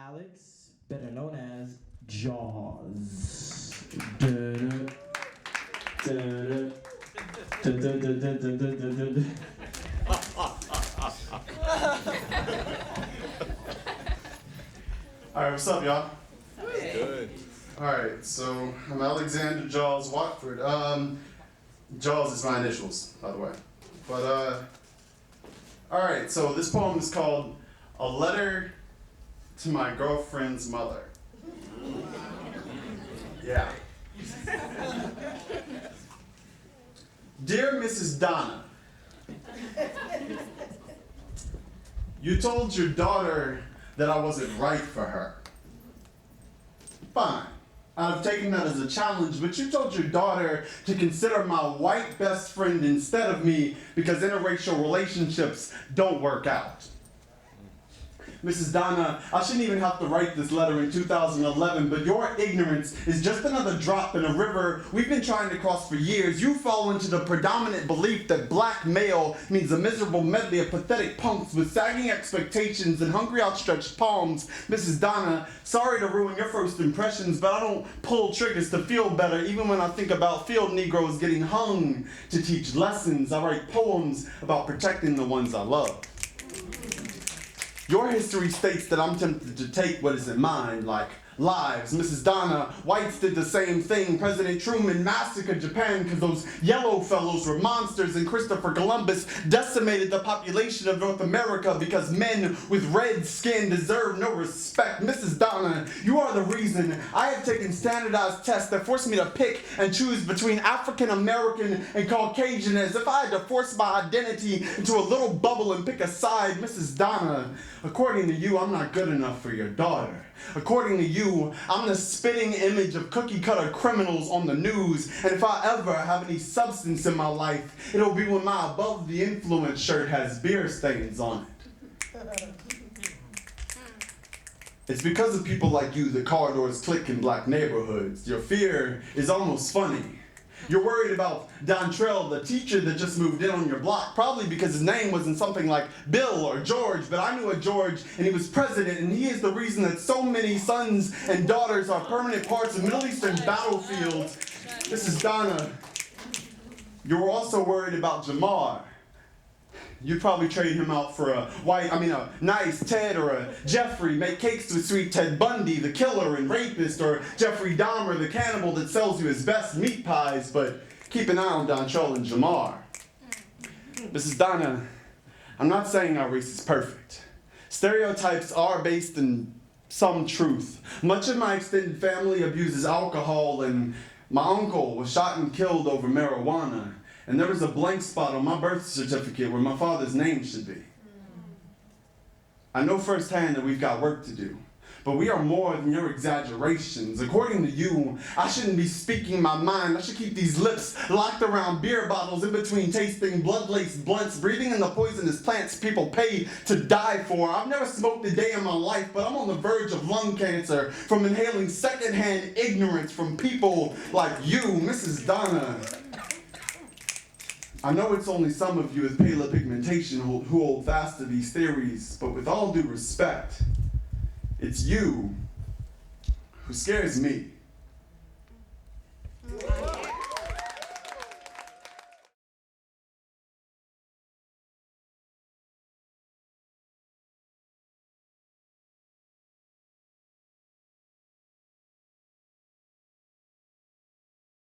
Alex, better known as Jaws. Dun-dun. Dun-dun. Dun-dun-dun-dun-dun-dun-dun. Alright, what's up, y'all? Good. Alright, so I'm Alexander Jaws Watford. Jaws is my initials, by the way. But, alright, so this poem is called A Letter to My Girlfriend's Mother. Yeah. Dear Mrs. Donna, you told your daughter that I wasn't right for her. Fine. I've taken that as a challenge, but you told your daughter to consider my white best friend instead of me because interracial relationships don't work out. Mrs. Donna, I shouldn't even have to write this letter in 2011, but your ignorance is just another drop in a river we've been trying to cross for years. You fall into the predominant belief that black male means a miserable medley of pathetic punks with sagging expectations and hungry outstretched palms. Mrs. Donna, sorry to ruin your first impressions, but I don't pull triggers to feel better. Even when I think about field Negroes getting hung to teach lessons, I write poems about protecting the ones I love. Your history states that I'm tempted to take what isn't mine, like lives. Mrs. Donna, whites did the same thing. President Truman massacred Japan because those yellow fellows were monsters, and Christopher Columbus decimated the population of North America because men with red skin deserve no respect. Mrs. Donna, you are the reason I have taken standardized tests that force me to pick and choose between African American and Caucasian as if I had to force my identity into a little bubble and pick a side. Mrs. Donna, according to you, I'm not good enough for your daughter. According to you, I'm the spitting image of cookie-cutter criminals on the news, and if I ever have any substance in my life, it'll be when my Above the Influence shirt has beer stains on it. It's because of people like you that car doors click in black neighborhoods. Your fear is almost funny. You're worried about Dontrell, the teacher that just moved in on your block, probably because his name wasn't something like Bill or George, but I knew a George, and he was president, and he is the reason that so many sons and daughters are permanent parts of Middle Eastern battlefields. Mrs. Donna, you were also worried about Jamar. You'd probably trade him out for a nice Ted or a Jeffrey, make cakes with sweet Ted Bundy, the killer and rapist, or Jeffrey Dahmer, the cannibal that sells you his best meat pies, but keep an eye on Dontrell and Jamar. Mrs. Donna, I'm not saying our race is perfect. Stereotypes are based in some truth. Much of my extended family abuses alcohol, and my uncle was shot and killed over marijuana. And there was a blank spot on my birth certificate where my father's name should be. I know firsthand that we've got work to do, but we are more than your exaggerations. According to you, I shouldn't be speaking my mind. I should keep these lips locked around beer bottles in between tasting blood-laced blunts, breathing in the poisonous plants people pay to die for. I've never smoked a day in my life, but I'm on the verge of lung cancer from inhaling secondhand ignorance from people like you, Mrs. Donna. I know it's only some of you with paler pigmentation who hold fast to these theories, but with all due respect, it's you who scares me.